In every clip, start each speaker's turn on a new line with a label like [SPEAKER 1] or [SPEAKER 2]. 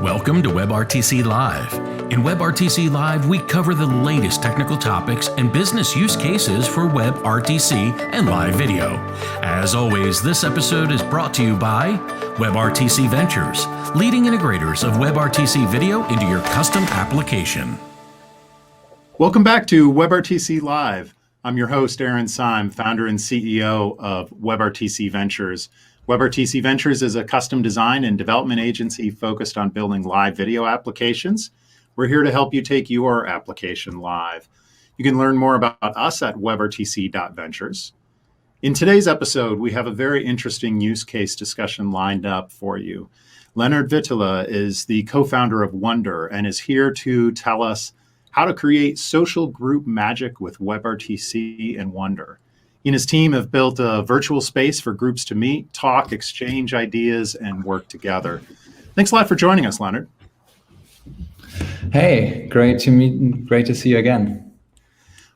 [SPEAKER 1] Welcome to WebRTC Live. In WebRTC Live, we cover the latest technical topics and business use cases for WebRTC and live video. As always, this episode is brought to you by WebRTC.Ventures, leading integrators of WebRTC video into your custom application.
[SPEAKER 2] Welcome back to WebRTC Live. I'm your host, Aaron Syme, founder and CEO of WebRTC.Ventures. WebRTC.Ventures is a custom design and development agency focused on building live video applications. We're here to help you take your application live. You can learn more about us at WebRTC.Ventures. In today's episode, we have a very interesting use case discussion lined up for you. Leonard Witteler is the co-founder of Wonder and is here to tell us how to create social group magic with WebRTC and Wonder. He and his team have built a virtual space for groups to meet, talk, exchange ideas, and work together. Thanks a lot for joining us, Leonard.
[SPEAKER 3] Hey, great to meet and great to see you again.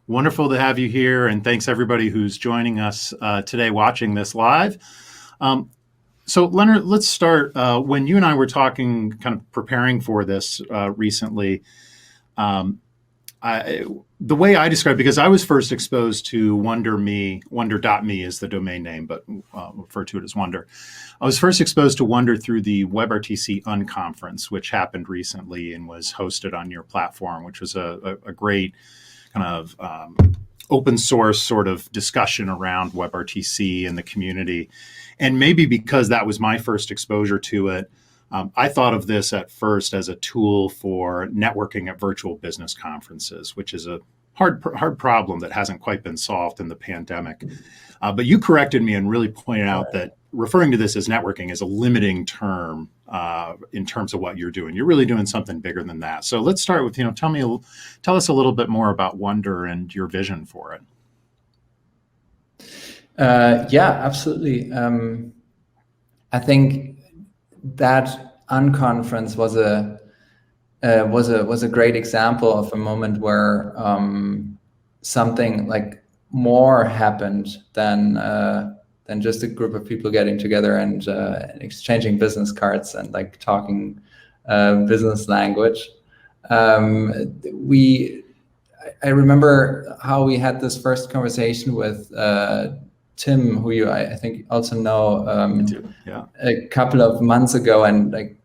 [SPEAKER 2] Wonderful to have you here, and thanks everybody who's joining us today watching this live. So Leonard, let's start. When you and I were talking, kind of preparing for this recently, the way I describe it, because I was first exposed to Wonder.me is the domain name, but refer to it as Wonder. I was first exposed to Wonder through the WebRTC UnConference, which happened recently and was hosted on your platform, which was a great kind of open source sort of discussion around WebRTC and the community. And maybe because that was my first exposure to it, I thought of this at first as a tool for networking at virtual business conferences, which is a hard problem that hasn't quite been solved in the pandemic. But you corrected me and really pointed out that referring to this as networking is a limiting term in terms of what you're doing. You're really doing something bigger than that. So let's start with, tell us a little bit more about Wonder and your vision for it.
[SPEAKER 3] Yeah, absolutely. I think that UnConference was a great example of a moment where something like more happened than just a group of people getting together and exchanging business cards and like talking business language. I remember how we had this first conversation with Tim, who you I think also know, a couple of months ago, and like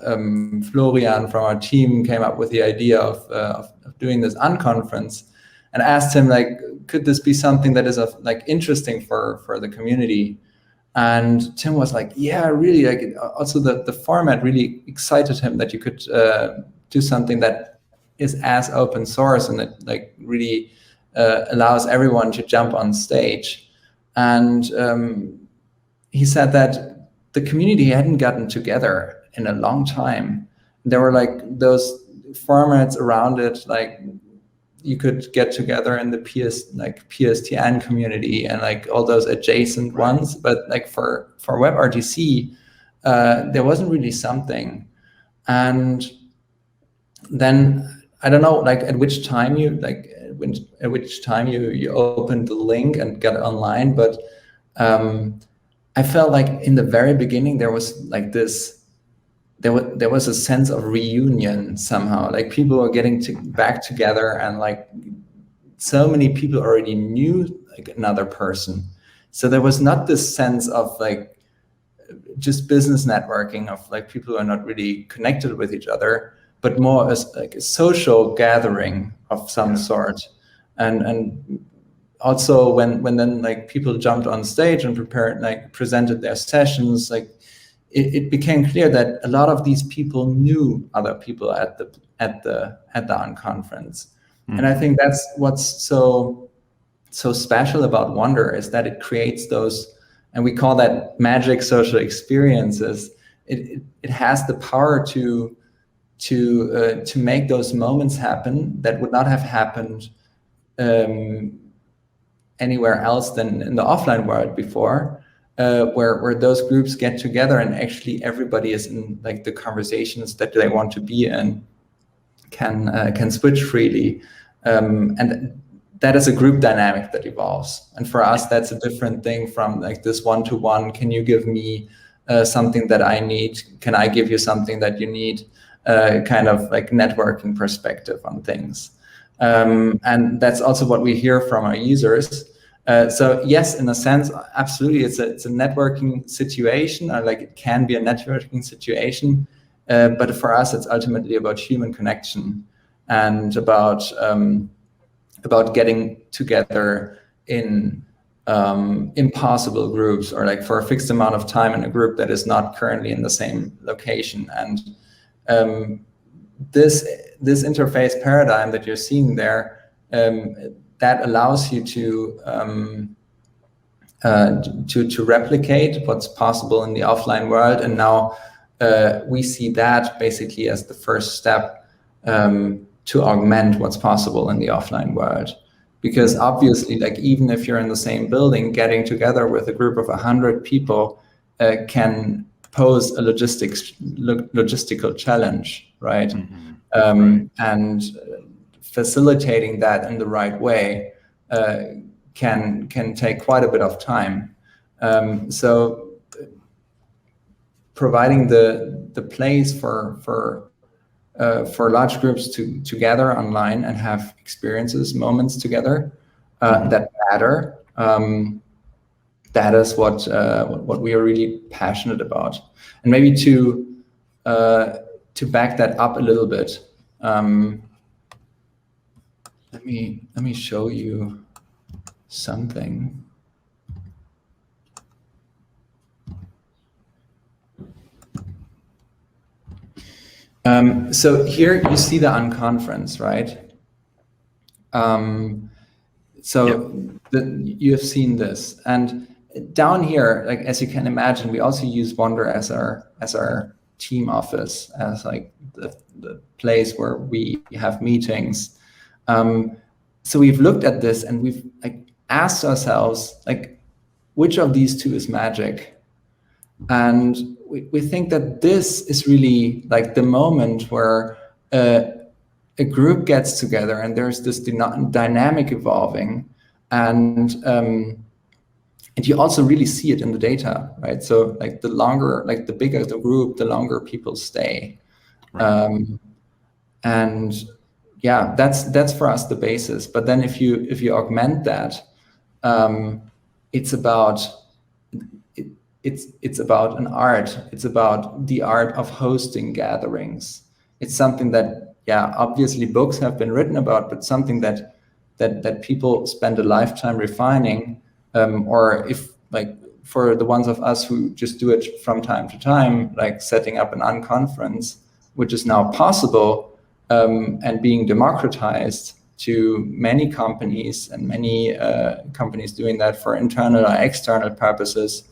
[SPEAKER 3] Florian from our team came up with the idea of doing this UnConference, and asked him like, could this be something that is interesting for the community? And Tim was like, yeah, really. Like also the format really excited him, that you could do something that is as open source and that like really allows everyone to jump on stage. And he said that the community hadn't gotten together in a long time. There were like those formats around it, like you could get together in the PSTN community and like all those adjacent ones. But like for WebRTC, there wasn't really something. And then I don't know, like at which time you opened the link and got online, but I felt like in the very beginning there was like this, there was a sense of reunion somehow. Like people were getting back together, and like so many people already knew like another person. So there was not this sense of like just business networking of like people who are not really connected with each other, but more as like a social gathering of some sort. And also when then like people jumped on stage and presented their sessions, like it became clear that a lot of these people knew other people at the UnConference. And I think that's what's so special about Wonder, is that it creates those, and we call that magic social experiences. It has the power to make those moments happen that would not have happened anywhere else than in the offline world before, where those groups get together and actually everybody is in like the conversations that they want to be in, can switch freely, and that is a group dynamic that evolves. And for us, that's a different thing from like this one-to-one. Can you give me something that I need? Can I give you something that you need? Kind of like networking perspective on things. And that's also what we hear from our users. So yes, in a sense, absolutely, it's a networking situation, or like it can be a networking situation. But for us, it's ultimately about human connection and about getting together in impossible groups, or like for a fixed amount of time in a group that is not currently in the same location. And this interface paradigm that you're seeing there, that allows you to replicate what's possible in the offline world. And now we see that basically as the first step to augment what's possible in the offline world. Because obviously, like even if you're in the same building, getting together with a group of 100 people can pose a logistical challenge, right?
[SPEAKER 2] Mm-hmm.
[SPEAKER 3] And facilitating that in the right way can take quite a bit of time. So providing the place for large groups to gather online and have experiences, moments together that matter. That is what we are really passionate about. And maybe to back that up a little bit, let me show you something. So here you see the UnConference, right? You have seen this, and down here, like as you can imagine, we also use Wonder as our team office, as like the place where we have meetings. So we've looked at this and we've like asked ourselves, like, which of these two is magic? And we think that this is really like the moment where a group gets together and there's this dynamic evolving, and you also really see it in the data, right? So like the bigger the group, the longer people stay. Right. And yeah, that's for us the basis. But then if you augment that, it's about an art. It's about the art of hosting gatherings. It's something that, yeah, obviously books have been written about, but something that people spend a lifetime refining, or if like for the ones of us who just do it from time to time, like setting up an UnConference, which is now possible and being democratized to many companies, and many companies doing that for internal or external purposes.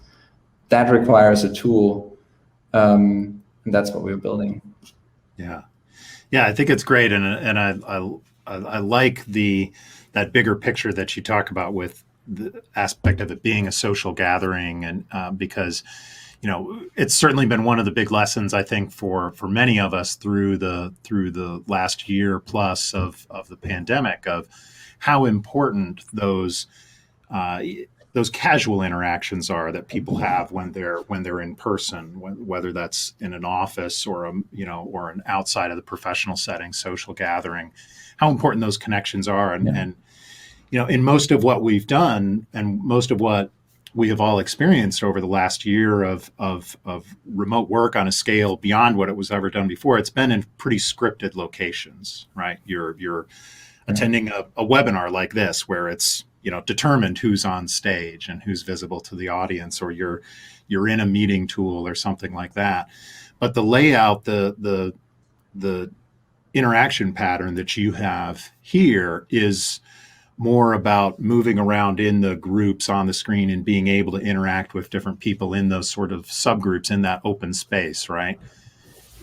[SPEAKER 3] That requires a tool, and that's what we're building.
[SPEAKER 2] Yeah, I think it's great, and I like that bigger picture that you talk about with the aspect of it being a social gathering, and because it's certainly been one of the big lessons, I think, for many of us through the last year plus of the pandemic, of how important those casual interactions are that people have when they're in person, whether that's in an office or an outside of the professional setting, social gathering, how important those connections are. And in most of what we've done, and most of what we have all experienced over the last year of remote work on a scale beyond what it was ever done before, it's been in pretty scripted locations, right? You're attending a webinar like this, where it's determined who's on stage and who's visible to the audience, or you're in a meeting tool or something like that. But the layout, the interaction pattern that you have here is more about moving around in the groups on the screen and being able to interact with different people in those sort of subgroups in that open space, right?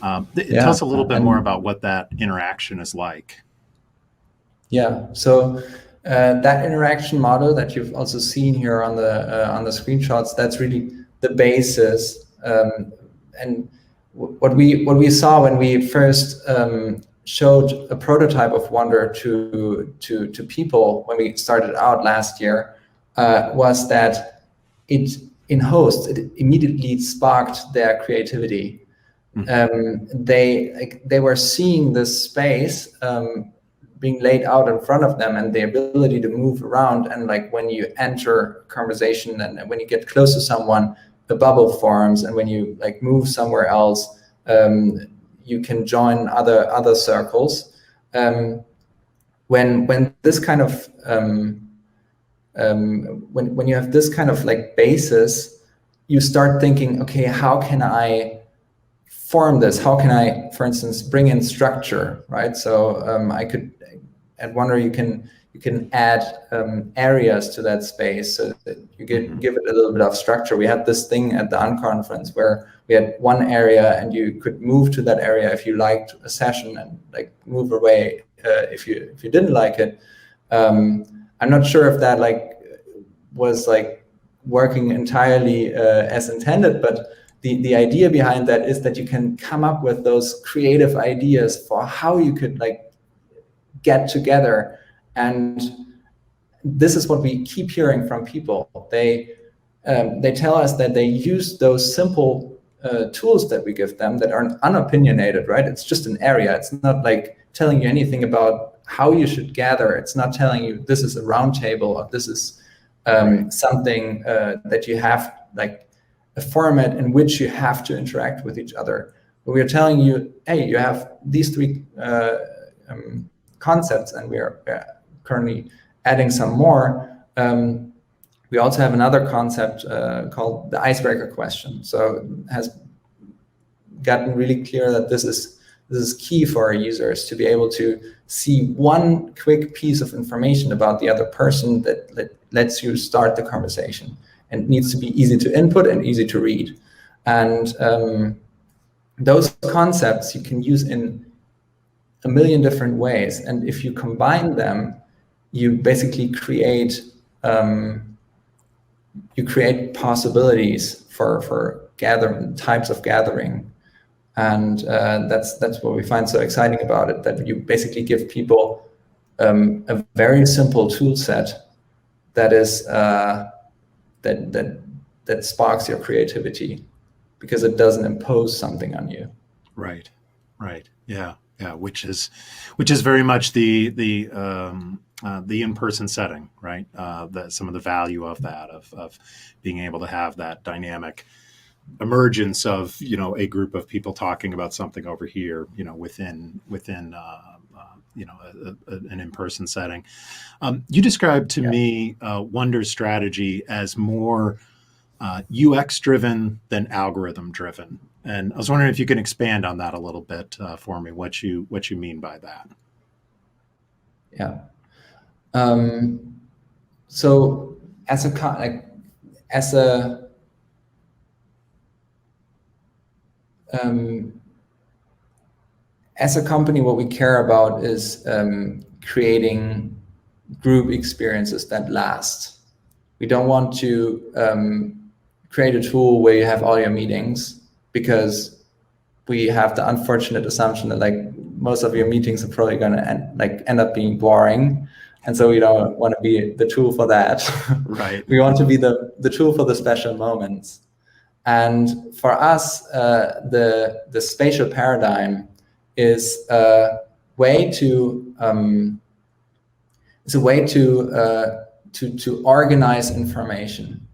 [SPEAKER 2] Tell us a little bit more about what that interaction is like.
[SPEAKER 3] Yeah, so that interaction model that you've also seen here on the screenshots, that's really the basis. And what we saw when we first showed a prototype of Wonder to people when we started out last year was that it in hosts, it immediately sparked their creativity. They were seeing this space being laid out in front of them, and the ability to move around. And like when you enter a conversation and when you get close to someone, the bubble forms, and when you like move somewhere else, you can join other circles. When this kind of when you have this kind of like basis, you start thinking, okay, how can I form this? How can I, for instance, bring in structure, right? So I could, at Wonder, you can add areas to that space so that you give it a little bit of structure. We had this thing at the UnConference where we had one area and you could move to that area if you liked a session, and like move away if you didn't like it. I'm not sure if that like was like working entirely as intended, but the idea behind that is that you can come up with those creative ideas for how you could like get together. And this is what we keep hearing from people. They tell us that they use those simple tools that we give them that are unopinionated, right? It's just an area. It's not like telling you anything about how you should gather. It's not telling you this is a round table or this is something that you have, like a format in which you have to interact with each other. But we are telling you, hey, you have these three concepts, and we are currently adding some more. We also have another concept called the icebreaker question. So it has gotten really clear that this is key for our users to be able to see one quick piece of information about the other person that lets you start the conversation, and it needs to be easy to input and easy to read. And those concepts you can use in a million different ways, and if you combine them, you basically create possibilities for types of gathering. And that's what we find so exciting about it, that you basically give people a very simple tool set that is that sparks your creativity, because it doesn't impose something on you.
[SPEAKER 2] Right. Yeah. Which is very much the in-person setting, right? Some of the value of that, of being able to have that dynamic emergence of, a group of people talking about something over here, within an in-person setting. You described to me Wonder's strategy as more UX driven than algorithm driven, and I was wondering if you can expand on that a little bit for me. What you mean by that?
[SPEAKER 3] Yeah. So as a company, what we care about is creating group experiences that last. We don't want to create a tool where you have all your meetings, because we have the unfortunate assumption that like most of your meetings are probably going to end up being boring. And so we don't want to be the tool for that.
[SPEAKER 2] Right.
[SPEAKER 3] We want to be the tool for the special moments. And for us, the spatial paradigm is a way to organize information.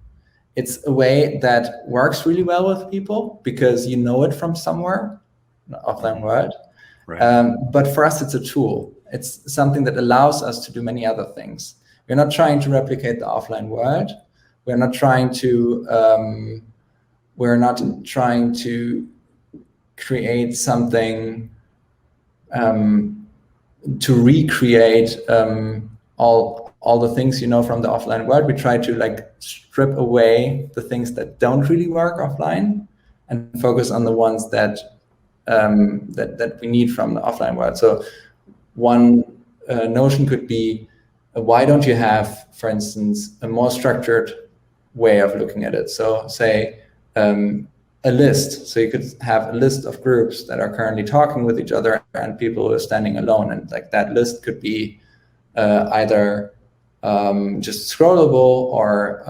[SPEAKER 3] It's a way that works really well with people because you know it from somewhere, an offline world.
[SPEAKER 2] Right.
[SPEAKER 3] But for us, it's a tool. It's something that allows us to do many other things. We're not trying to replicate the offline world. We're not trying to create something to recreate all the things you know from the offline world. We try to like strip away the things that don't really work offline and focus on the ones that we need from the offline world. So one notion could be, why don't you have, for instance, a more structured way of looking at it? So say a list. So you could have a list of groups that are currently talking with each other and people who are standing alone. And like that list could be either just scrollable, or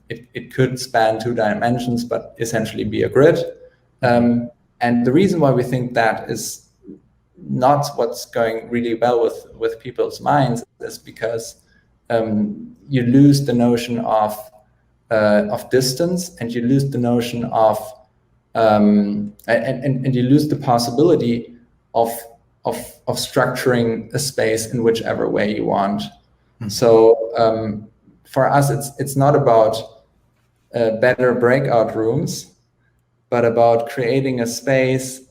[SPEAKER 3] it could span 2 dimensions, but essentially be a grid. And the reason why we think that is not what's going really well with people's minds is because you lose the notion of distance, and you lose the notion of and you lose the possibility of structuring a space in whichever way you want. So for us, it's not about better breakout rooms, but about creating a space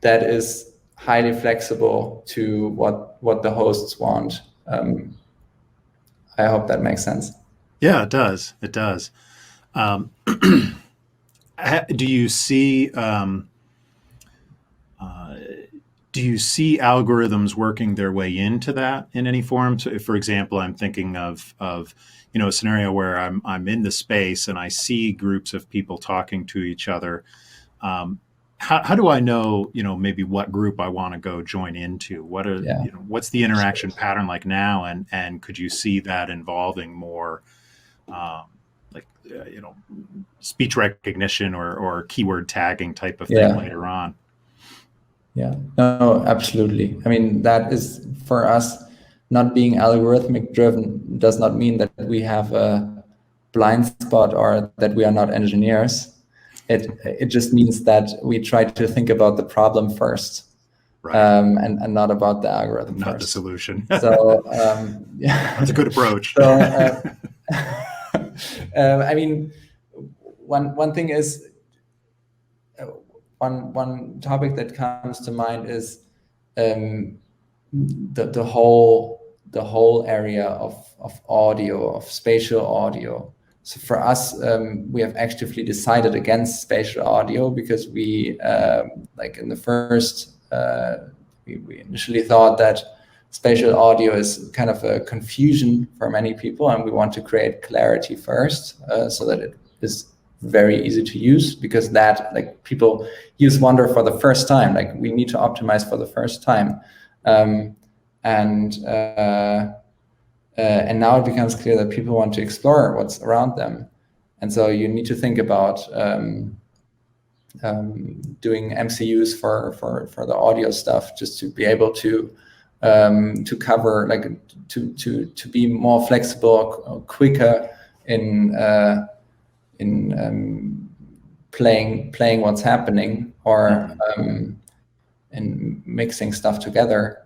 [SPEAKER 3] that is highly flexible to what the hosts want. I hope that makes sense.
[SPEAKER 2] Yeah, it does. It does. Do you see algorithms working their way into that in any form? So if, for example, I'm thinking of a scenario where I'm in the space and I see groups of people talking to each other. How do I know, maybe what group I want to go join into? What's the interaction pattern like now? And could you see that involving more speech recognition or keyword tagging type of thing later on?
[SPEAKER 3] Yeah, no, absolutely. I mean, that is, for us, not being algorithmic driven does not mean that we have a blind spot or that we are not engineers. It just means that we try to think about the problem first, right. and not about the algorithm
[SPEAKER 2] not
[SPEAKER 3] first.
[SPEAKER 2] The solution.
[SPEAKER 3] So
[SPEAKER 2] yeah, that's a good approach.
[SPEAKER 3] So, I mean, one thing is, one topic that comes to mind is the whole area of audio, of spatial audio. So for us, we have actively decided against spatial audio because we, in the first, we initially thought that spatial audio is kind of a confusion for many people, and we want to create clarity first, so that it is very easy to use, because that, people use Wonder for the first time. We need to optimize for the first time, and now it becomes clear that people want to explore what's around them. And so you need to think about doing MCUs for the audio stuff, just to be able to cover, to be more flexible, quicker in playing what's happening, or in mixing stuff together.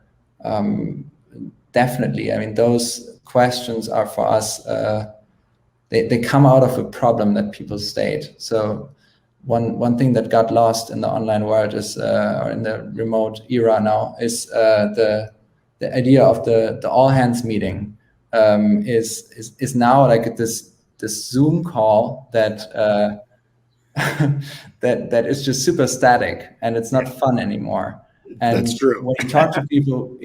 [SPEAKER 3] Definitely. I mean, those questions are for us, they come out of a problem that people state. So one thing that got lost in the online world is, or in the remote era now, is the idea of the all hands meeting is now like this Zoom call that that is just super static, and it's not fun anymore. And
[SPEAKER 2] that's true.
[SPEAKER 3] When you talk to people,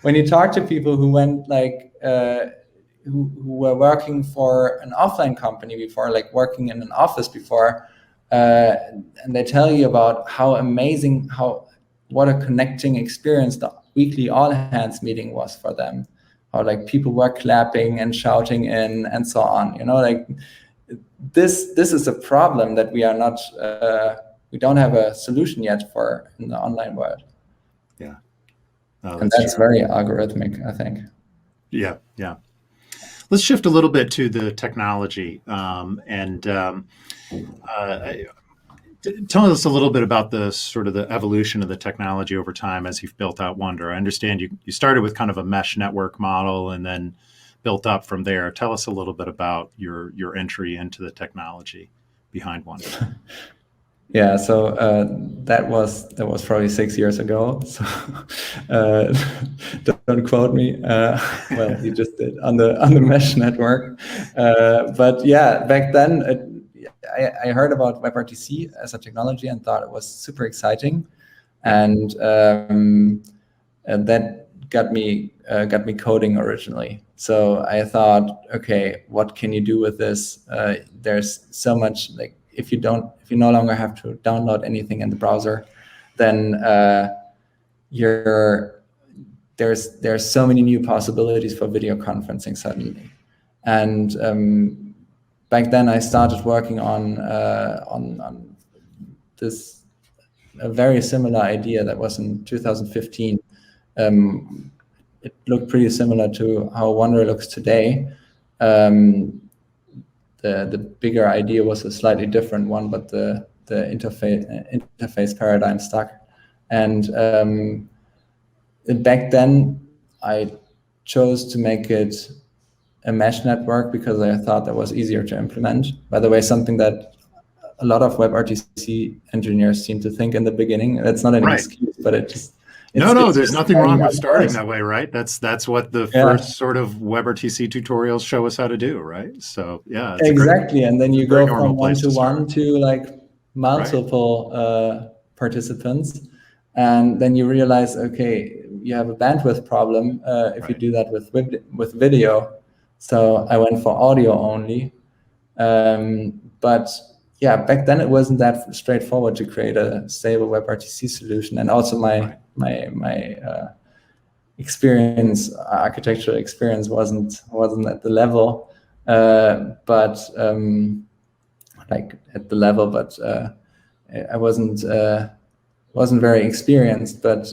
[SPEAKER 3] when you talk to people who went who were working for an offline company before, working in an office before, and they tell you about how amazing, what a connecting experience the weekly all hands meeting was for them. How people were clapping and shouting in and so on. This is a problem that we are not. We don't have a solution yet for in the online world.
[SPEAKER 2] Yeah.
[SPEAKER 3] And that's very algorithmic, I think.
[SPEAKER 2] Yeah. Let's shift a little bit to the technology, and tell us a little bit about the sort of the evolution of the technology over time as you've built out Wonder. I understand you started with kind of a mesh network model and then built up from there. Tell us a little bit about your entry into the technology behind Wonder.
[SPEAKER 3] Yeah, so that was probably 6 years ago. So don't quote me. Well, you just did on the mesh network. But yeah, back then I heard about WebRTC as a technology and thought it was super exciting, and that got me coding originally. So I thought, okay, what can you do with this? There's so much, if you no longer have to download anything in the browser, then there's so many new possibilities for video conferencing suddenly. And back then I started working on this a very similar idea that was in 2015. It looked pretty similar to how Wonder looks today. The bigger idea was a slightly different one, but the interface paradigm stuck. And back then, I chose to make it a mesh network because I thought that was easier to implement. By the way, something that a lot of WebRTC engineers seem to think in the beginning. That's not an excuse, but it just...
[SPEAKER 2] There's nothing wrong with starting that way, right? That's what the first sort of WebRTC tutorials show us how to do, right? So yeah,
[SPEAKER 3] exactly. And then you go from one-to-one to like multiple participants, and then you realize, okay, you have a bandwidth problem if you do that with video. So I went for audio only, but yeah, back then it wasn't that straightforward to create a stable WebRTC solution, and also my experience, architectural experience, wasn't at the level, but I wasn't very experienced. But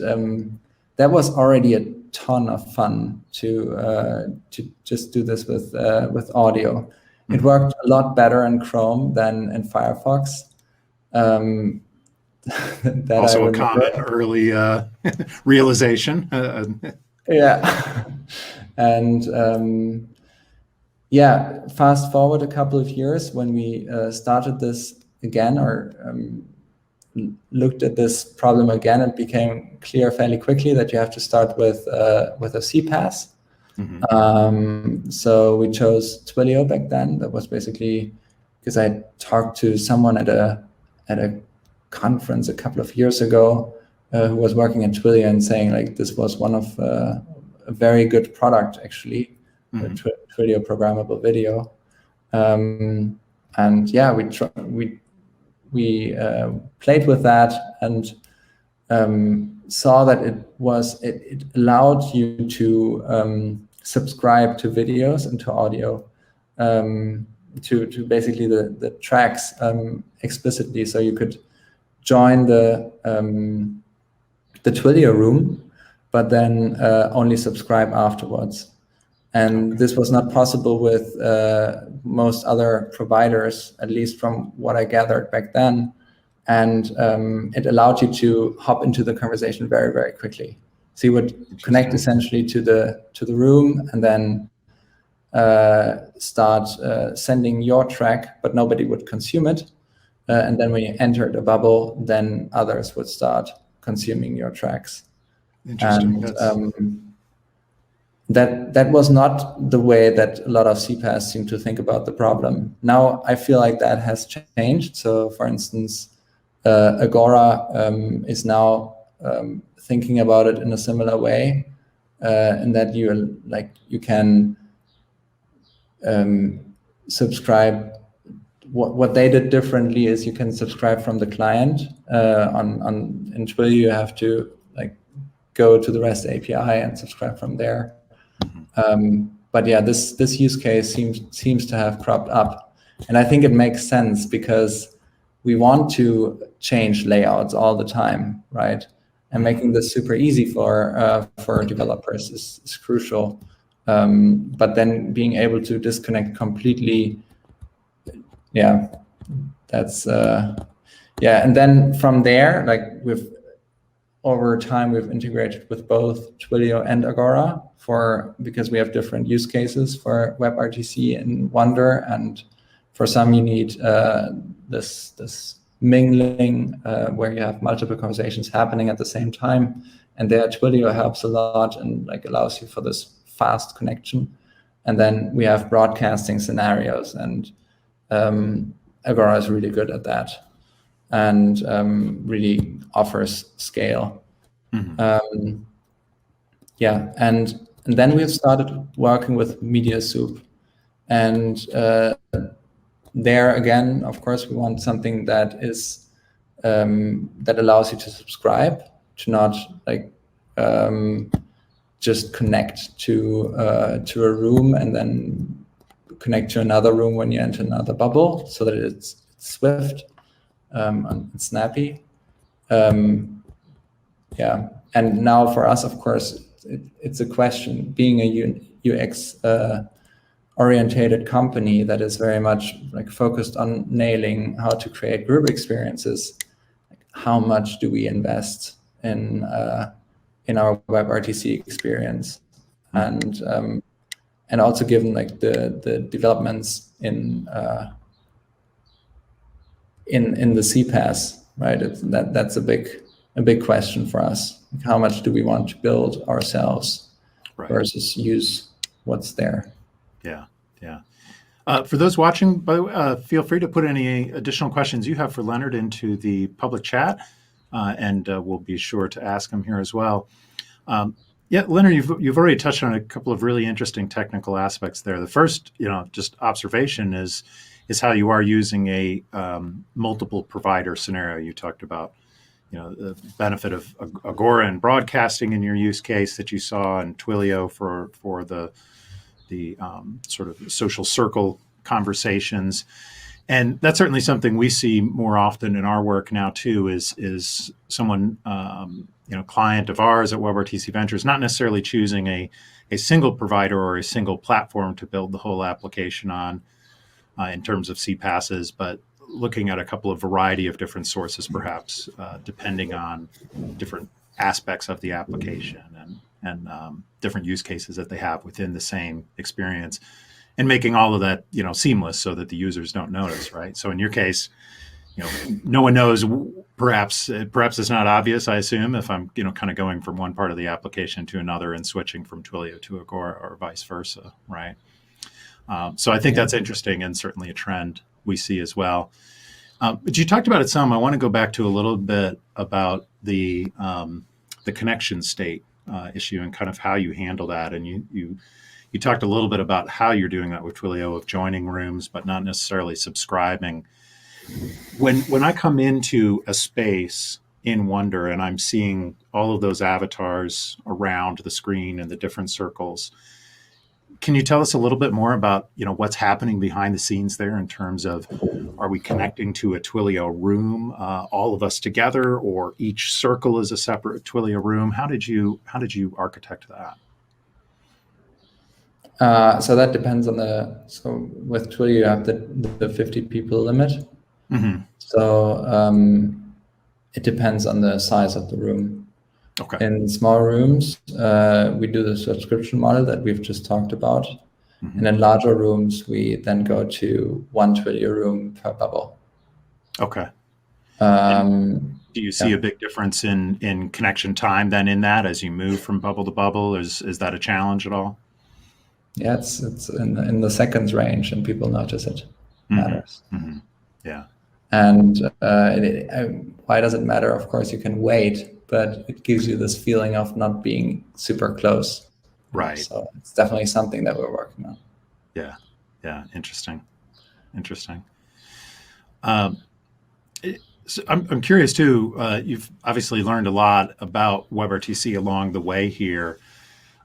[SPEAKER 3] that was already a ton of fun to just do this with audio. It worked a lot better in Chrome than in Firefox.
[SPEAKER 2] Also a common early realization.
[SPEAKER 3] Yeah. And fast forward a couple of years when we started this again, or looked at this problem again, it became clear fairly quickly that you have to start with a CPaaS. So we chose Twilio back then. That was basically because I talked to someone at a conference a couple of years ago who was working at Twilio and saying like this was one of a very good product actually, Twilio programmable video. And yeah, we played with that and saw that it allowed you to subscribe to videos and to audio, to basically the tracks explicitly. So you could join the Twilio room, but then only subscribe afterwards. And this was not possible with most other providers, at least from what I gathered back then. And it allowed you to hop into the conversation very, very quickly. So you would connect essentially to the room and then start sending your track, but nobody would consume it. And then when you entered a bubble, then others would start consuming your tracks.
[SPEAKER 2] Interesting.
[SPEAKER 3] And that was not the way that a lot of CPaaS seem to think about the problem. Now I feel like that has changed. So for instance, Agora is now thinking about it in a similar way, in that you can subscribe. What they did differently is you can subscribe from the client. In Twilio you have to go to the REST API and subscribe from there. But yeah, this use case seems to have cropped up, and I think it makes sense because we want to change layouts all the time, right? And making this super easy for developers is crucial. But then being able to disconnect completely, yeah, that's and then from there, over time we've integrated with both Twilio and Agora because we have different use cases for WebRTC and Wonder, and for some you need this mingling where you have multiple conversations happening at the same time, and there Twilio helps a lot and allows you for this fast connection. And then we have broadcasting scenarios, and Agora is really good at that and really offers scale. And then we've started working with Media Soup, and there again, of course, we want something that is that allows you to subscribe, to not just connect to a room and then connect to another room when you enter another bubble, so that it's swift and snappy. Yeah, and now for us, of course, it's a question. Being a UX orientated company that is very much like focused on nailing how to create group experiences, like how much do we invest in our WebRTC experience, and also given like the developments in the CPaaS, right? That's a big question for us. Like, how much do we want to build ourselves versus use what's there?
[SPEAKER 2] Yeah. For those watching, by the way, feel free to put any additional questions you have for Leonard into the public chat, and we'll be sure to ask him here as well. Leonard, you've already touched on a couple of really interesting technical aspects there. The first, just observation is how you are using a multiple provider scenario. You talked about, the benefit of Agora and broadcasting in your use case that you saw, and Twilio for the sort of social circle conversations. And that's certainly something we see more often in our work now too, is someone, client of ours at WebRTC.Ventures, not necessarily choosing a single provider or a single platform to build the whole application on in terms of CPaaSs, but looking at a couple of variety of different sources, perhaps, depending on different aspects of the application and different use cases that they have within the same experience, and making all of that, seamless so that the users don't notice, right? So in your case, no one knows, perhaps it's not obvious, I assume, if I'm, kind of going from one part of the application to another and switching from Twilio to Agora or vice versa, right? So I think that's interesting, and certainly a trend we see as well. But you talked about it some. I want to go back to a little bit about the connection state issue and kind of how you handle that. And you talked a little bit about how you're doing that with Twilio, of joining rooms, but not necessarily subscribing. When I come into a space in Wonder and I'm seeing all of those avatars around the screen and the different circles, can you tell us a little bit more about, what's happening behind the scenes there in terms of, are we connecting to a Twilio room, all of us together, or each circle is a separate Twilio room? How did you architect that?
[SPEAKER 3] So that depends on so with Twilio, you have the 50 people limit. Mm-hmm. So it depends on the size of the room. Okay. In small rooms, we do the subscription model that we've just talked about. Mm-hmm. And in larger rooms, we then go to one Twilio room per bubble.
[SPEAKER 2] Okay. Do you see a big difference in connection time then in that as you move from bubble to bubble? Is that a challenge at all?
[SPEAKER 3] Yeah, it's in the seconds range, and people notice it.
[SPEAKER 2] Mm-hmm.
[SPEAKER 3] Matters.
[SPEAKER 2] Mm-hmm. Yeah.
[SPEAKER 3] And why does it matter? Of course, you can wait, but it gives you this feeling of not being super close.
[SPEAKER 2] Right.
[SPEAKER 3] So it's definitely something that we're working on.
[SPEAKER 2] Yeah. Yeah. Interesting. So I'm curious too. You've obviously learned a lot about WebRTC along the way here.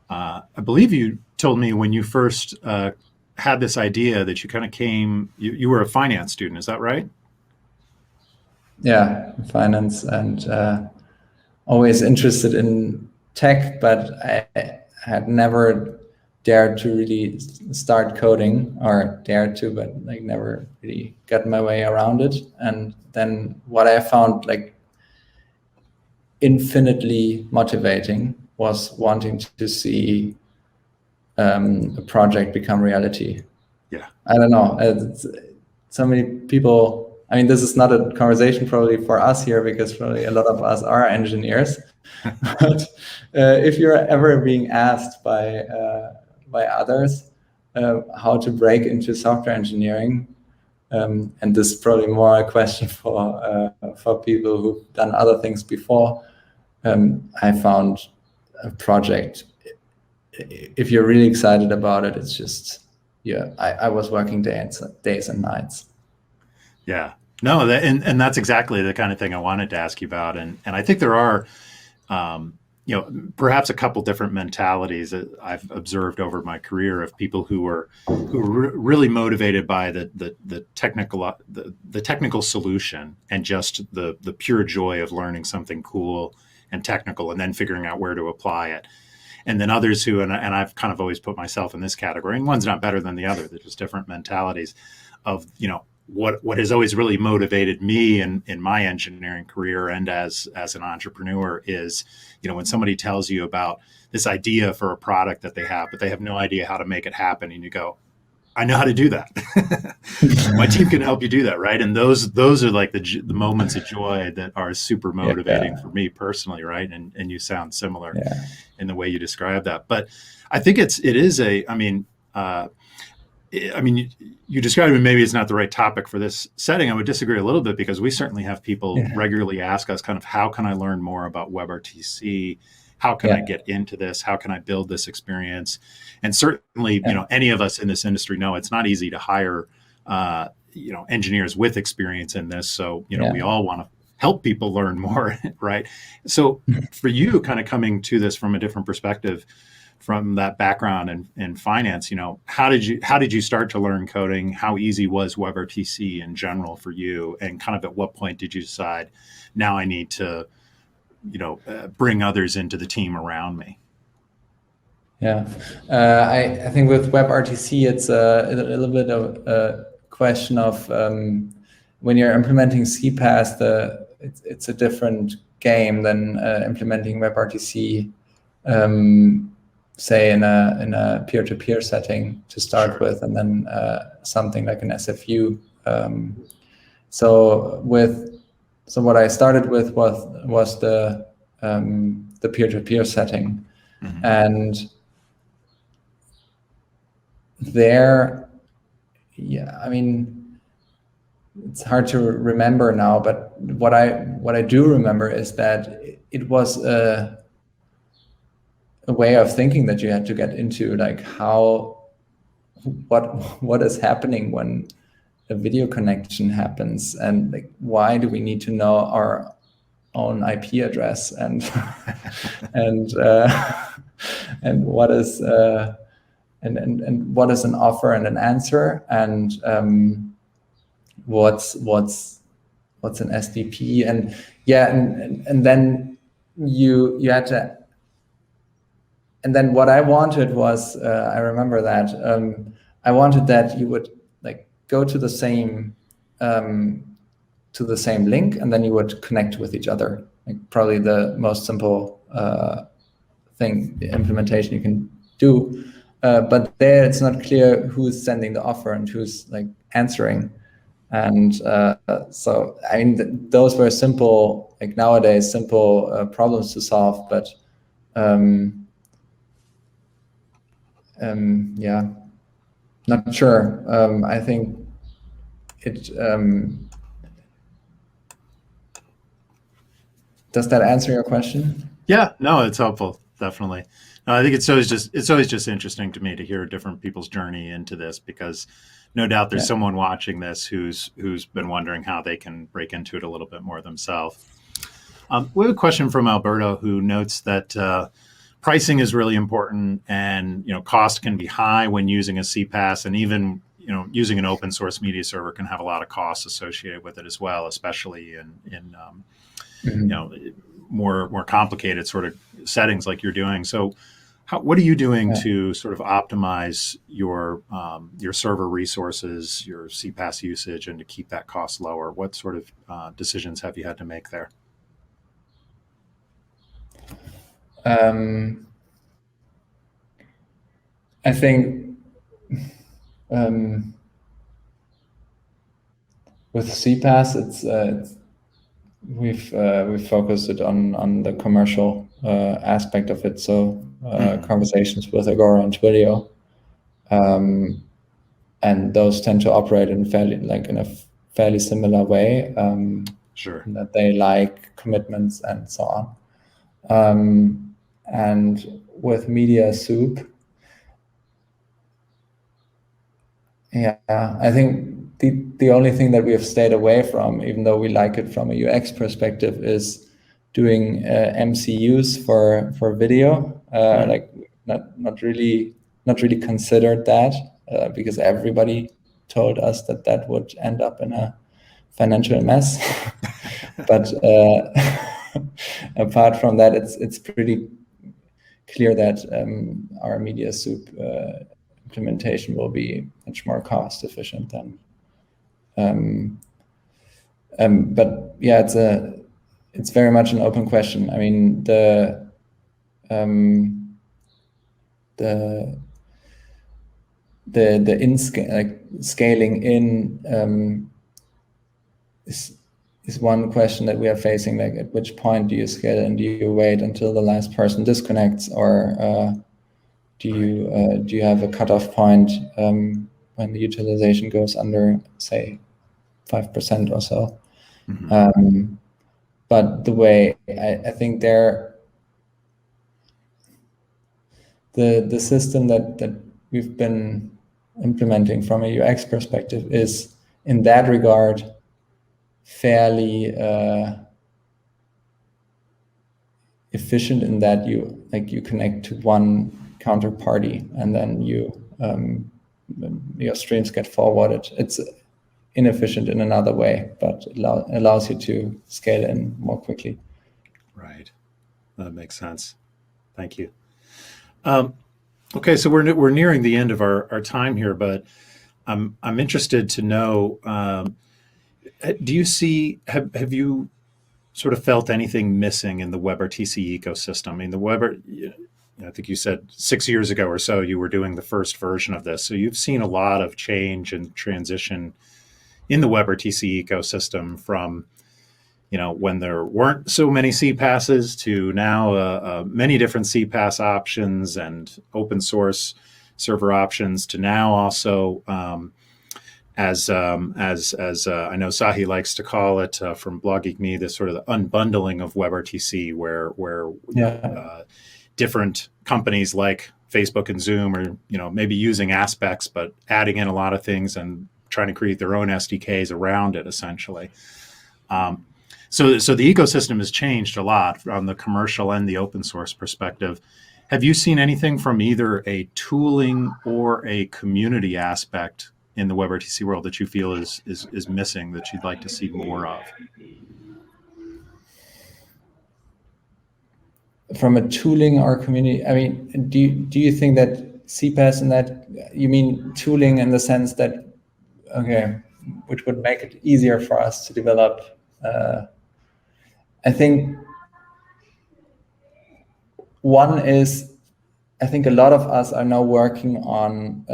[SPEAKER 2] I believe you told me when you first had this idea that you kind of you were a finance student. Is that right?
[SPEAKER 3] Yeah, finance, and always interested in tech, but I had never dared to really start coding, or dared to, but like never really got my way around it. And then what I found like infinitely motivating was wanting to see a project become reality.
[SPEAKER 2] Yeah.
[SPEAKER 3] I don't know. So many people, I mean, this is not a conversation probably for us here, because probably a lot of us are engineers. But if you're ever being asked by others how to break into software engineering, and this is probably more a question for people who've done other things before, I found a project. If you're really excited about it, it's just, I was working days and nights.
[SPEAKER 2] Yeah, no, and that's exactly the kind of thing I wanted to ask you about. And I think there are, perhaps a couple different mentalities that I've observed over my career of people who were really motivated by the technical solution and just the pure joy of learning something cool and technical and then figuring out where to apply it. And then others who, and I've kind of always put myself in this category, and one's not better than the other, they're just different mentalities of, what has always really motivated me in my engineering career and as an entrepreneur is, when somebody tells you about this idea for a product that they have, but they have no idea how to make it happen. And you go, I know how to do that. My team can help you do that. Right. And those are like the moments of joy that are super motivating for me personally. Right. And you sound similar in the way you describe that. But I think you described it, maybe it's not the right topic for this setting. I would disagree a little bit because we certainly have people regularly ask us kind of, how can I learn more about WebRTC? How can I get into this? How can I build this experience? And certainly, any of us in this industry know it's not easy to hire, engineers with experience in this. So, we all want to help people learn more, right? So for you kind of coming to this from a different perspective, from that background in finance, how did you start to learn coding? How easy was WebRTC in general for you? And kind of at what point did you decide, now I need to, bring others into the team around me?
[SPEAKER 3] Yeah, I think with WebRTC, it's a little bit of a question of when you're implementing CPaaS, it's a different game than implementing WebRTC. Say in a peer-to-peer setting to start with, and then something like an SFU. So what I started with was the peer-to-peer setting, and there, it's hard to remember now, but what I do remember is that it was a way of thinking that you had to get into, like what is happening when a video connection happens, and like why do we need to know our own IP address and and what is and what is an offer and an answer, and what's an SDP, and then you had to. And then what I wanted was, I remember that I wanted that you would like go to the same link, and then you would connect with each other. Like probably the most simple implementation you can do. But there, it's not clear who's sending the offer and who's like answering. And so those were simple, like nowadays, simple problems to solve, but. Not sure. I think it. Does that answer your question?
[SPEAKER 2] Yeah, no, it's helpful. Definitely. No, I think it's always just interesting to me to hear different people's journey into this, because no doubt there's someone watching this who's been wondering how they can break into it a little bit more themselves. We have a question from Alberto, who notes that pricing is really important, and cost can be high when using a CPaaS, and even using an open source media server can have a lot of costs associated with it as well, especially in more complicated sort of settings like you're doing. So, what are you doing to sort of optimize your server resources, your CPaaS usage, and to keep that cost lower? What sort of decisions have you had to make there?
[SPEAKER 3] I think with CPaaS, we've focused it on the commercial aspect of it. So conversations with Agora and Twilio, and those tend to operate in a fairly similar way.
[SPEAKER 2] Sure.
[SPEAKER 3] That they like commitments and so on. And with Media Soup, I think the only thing that we have stayed away from, even though we like it from a UX perspective, is doing MCUs for video. Like not really considered that because everybody told us that would end up in a financial mess. But apart from that, it's pretty clear that our media soup implementation will be much more cost efficient than. But yeah, it's very much an open question. I mean, the scaling in is one question that we are facing. Like, at which point do you scale and do you wait until the last person disconnects, or do you have a cutoff point when the utilization goes under, say, 5% or so? Mm-hmm. But the way I think the system that we've been implementing from a UX perspective is, in that regard, fairly efficient, in that you connect to one counterparty and then your streams get forwarded. It's inefficient in another way, but it allows you to scale in more quickly.
[SPEAKER 2] Right, that makes sense. Thank you. Okay, so we're nearing the end of our time here, but I'm interested to know, do you see, have you sort of felt anything missing in the WebRTC ecosystem? I mean, I think you said 6 years ago or so you were doing the first version of this, so you've seen a lot of change and transition in the WebRTC ecosystem from, when there weren't so many CPaaSs to now many different CPaaS options and open source server options, to now also, as I know Sahi likes to call it from Blog Geek Me, this sort of the unbundling of WebRTC, where different companies like Facebook and Zoom are maybe using aspects but adding in a lot of things and trying to create their own SDKs around it, essentially. So the ecosystem has changed a lot from the commercial and the open source perspective. Have you seen anything from either a tooling or a community aspect in the WebRTC world that you feel is missing, that you'd like to see more of?
[SPEAKER 3] From a tooling or community, I mean, do you think that CPaaS, in that you mean tooling in the sense that, which would make it easier for us to develop? I think one is, I think a lot of us are now working on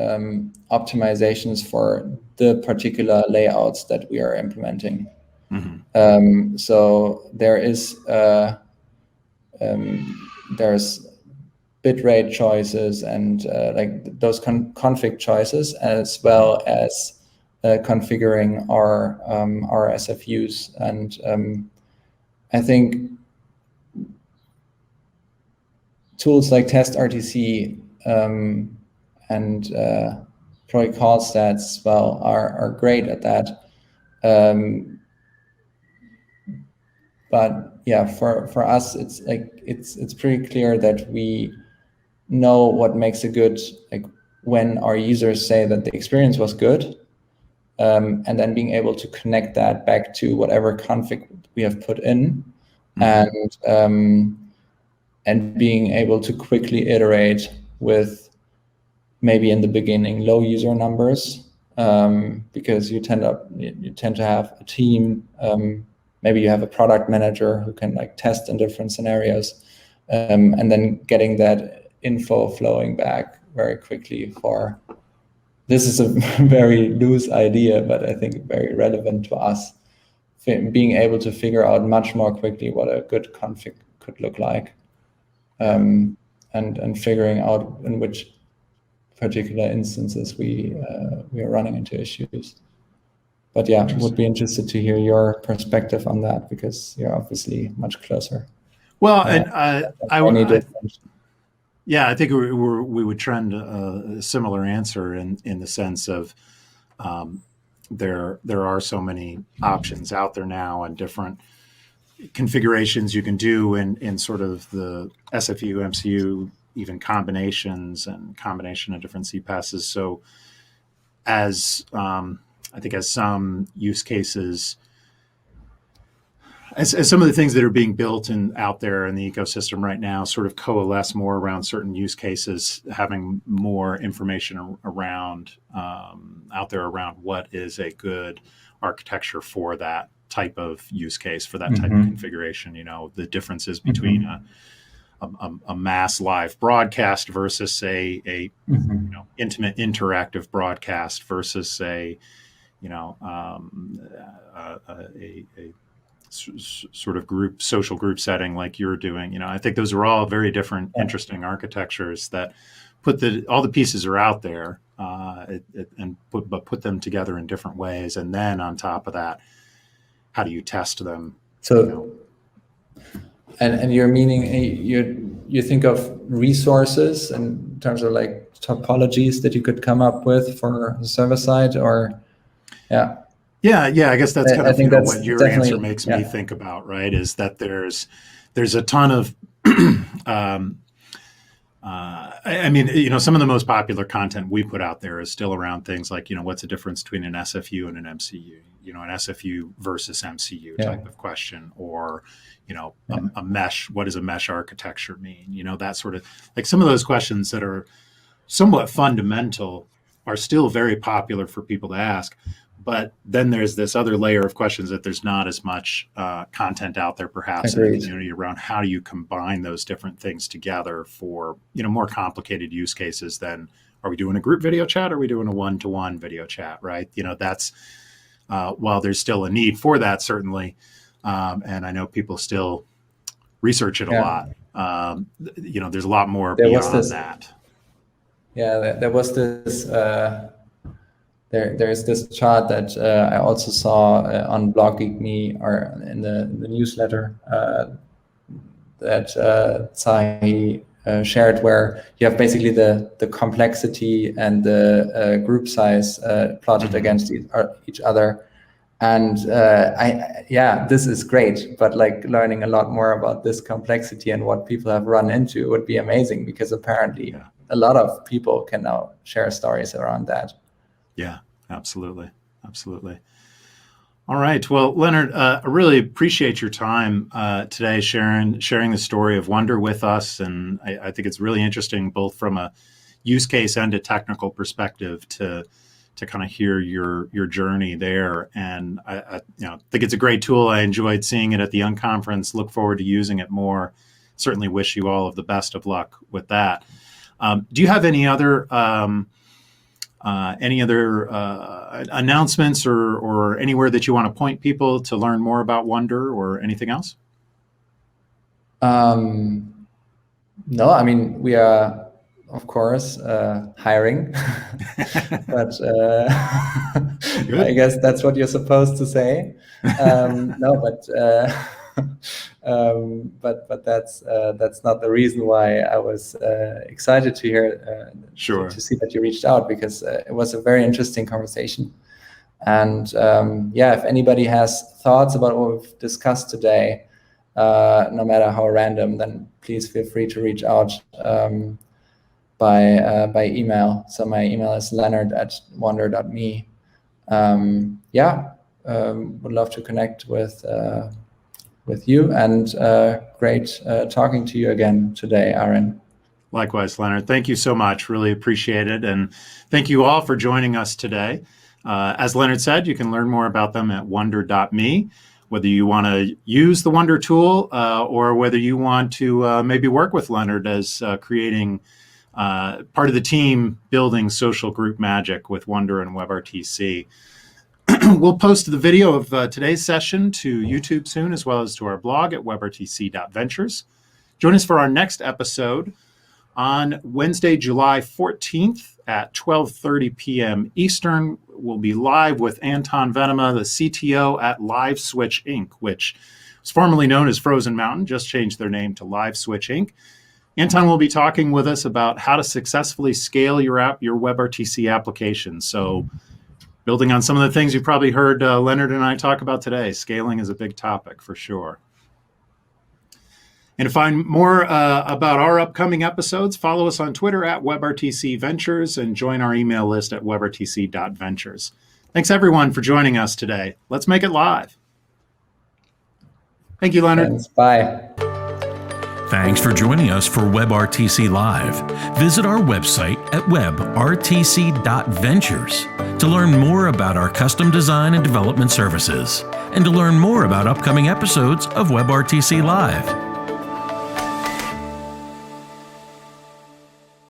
[SPEAKER 3] optimizations for the particular layouts that we are implementing. Mm-hmm. So there's bitrate choices and like those config choices, as well as configuring our SFUs. And I think tools like TestRTC and Pro call stats as well are great at that. But yeah, for us, it's pretty clear that we know what makes a good, like when our users say that the experience was good, and then being able to connect that back to whatever config we have put in, and being able to quickly iterate with maybe in the beginning low user numbers, because you tend to have a team. Maybe you have a product manager who can like test in different scenarios, and then getting that info flowing back very quickly. This is a very loose idea, but I think very relevant to us, being able to figure out much more quickly what a good config could look like, and figuring out in which particular instances we are running into issues. But yeah, would be interested to hear your perspective on that, because you're obviously much closer.
[SPEAKER 2] Well, and I think we would trend a similar answer in the sense of there are so many options out there now and different configurations you can do in sort of the SFU, MCU, even combinations and combination of different CPaaSs. So as I think as some use cases, as some of the things that are being built and out there in the ecosystem right now sort of coalesce more around certain use cases, having more information around out there around what is a good architecture for that type of use case, for that type of configuration, the differences between a mass live broadcast versus a intimate interactive broadcast versus a sort of social group setting like you're doing. I think those are all very different, interesting architectures that all the pieces are out there, but put them together in different ways. And then on top of that, how do you test them?
[SPEAKER 3] So, and you're meaning you think of resources in terms of like topologies that you could come up with for the server side, or
[SPEAKER 2] Yeah, I guess that's kind of what your answer makes me
[SPEAKER 3] yeah.
[SPEAKER 2] think about, right? Is that there's a ton of, I mean, some of the most popular content we put out there is still around things like, what's the difference between an SFU and an MCU, an SFU versus MCU type of question, or, a mesh, what does a mesh architecture mean? That sort of, like, some of those questions that are somewhat fundamental are still very popular for people to ask. But then there's this other layer of questions that there's not as much content out there, perhaps, in the community around how do you combine those different things together for, more complicated use cases than, are we doing a group video chat? Or are we doing a one-to-one video chat, right? That's, while there's still a need for that, certainly, and I know people still research it a lot, there's a lot more beyond that.
[SPEAKER 3] Yeah, there was this... There's this chart that I also saw on Blog Geek Me, or in the newsletter that Sahi shared, where you have basically the complexity and the group size plotted against each other. And this is great, but like learning a lot more about this complexity and what people have run into would be amazing, because apparently a lot of people can now share stories around that.
[SPEAKER 2] Yeah, absolutely. All right. Well, Leonard, I really appreciate your time today, sharing the story of Wonder with us. And I think it's really interesting, both from a use case and a technical perspective, to kind of hear your journey there. And I think it's a great tool. I enjoyed seeing it at the UnConference. Look forward to using it more. Certainly wish you all of the best of luck with that. Do you have any other announcements or anywhere that you want to point people to learn more about Wonder, or anything else?
[SPEAKER 3] No, I mean, we are, of course, hiring, but I guess that's what you're supposed to say. But that's not the reason why I was excited to hear to see that you reached out, because it was a very interesting conversation. And if anybody has thoughts about what we've discussed today, no matter how random, then please feel free to reach out by email. So my email is leonard@wonder.me. Would love to connect with you, and great talking to you again today, Aaron.
[SPEAKER 2] Likewise, Leonard. Thank you so much. Really appreciate it. And thank you all for joining us today. As Leonard said, you can learn more about them at wonder.me, whether you want to use the Wonder tool or whether you want to maybe work with Leonard as creating part of the team building social group magic with Wonder and WebRTC. We'll post the video of today's session to YouTube soon, as well as to our blog at WebRTC.ventures. Join us for our next episode on Wednesday, July 14th at 12:30 p.m. Eastern. We'll be live with Anton Venema, the CTO at LiveSwitch Inc., which was formerly known as Frozen Mountain, just changed their name to LiveSwitch Inc. Anton will be talking with us about how to successfully scale your WebRTC application. So, building on some of the things you probably heard Leonard and I talk about today, scaling is a big topic for sure. And to find more about our upcoming episodes, follow us on Twitter at WebRTC.Ventures and join our email list at WebRTC.Ventures. Thanks, everyone, for joining us today. Let's make it live. Thank you, Leonard.
[SPEAKER 3] Thanks. Bye.
[SPEAKER 1] Thanks for joining us for WebRTC Live. Visit our website at WebRTC.Ventures to learn more about our custom design and development services and to learn more about upcoming episodes of WebRTC Live.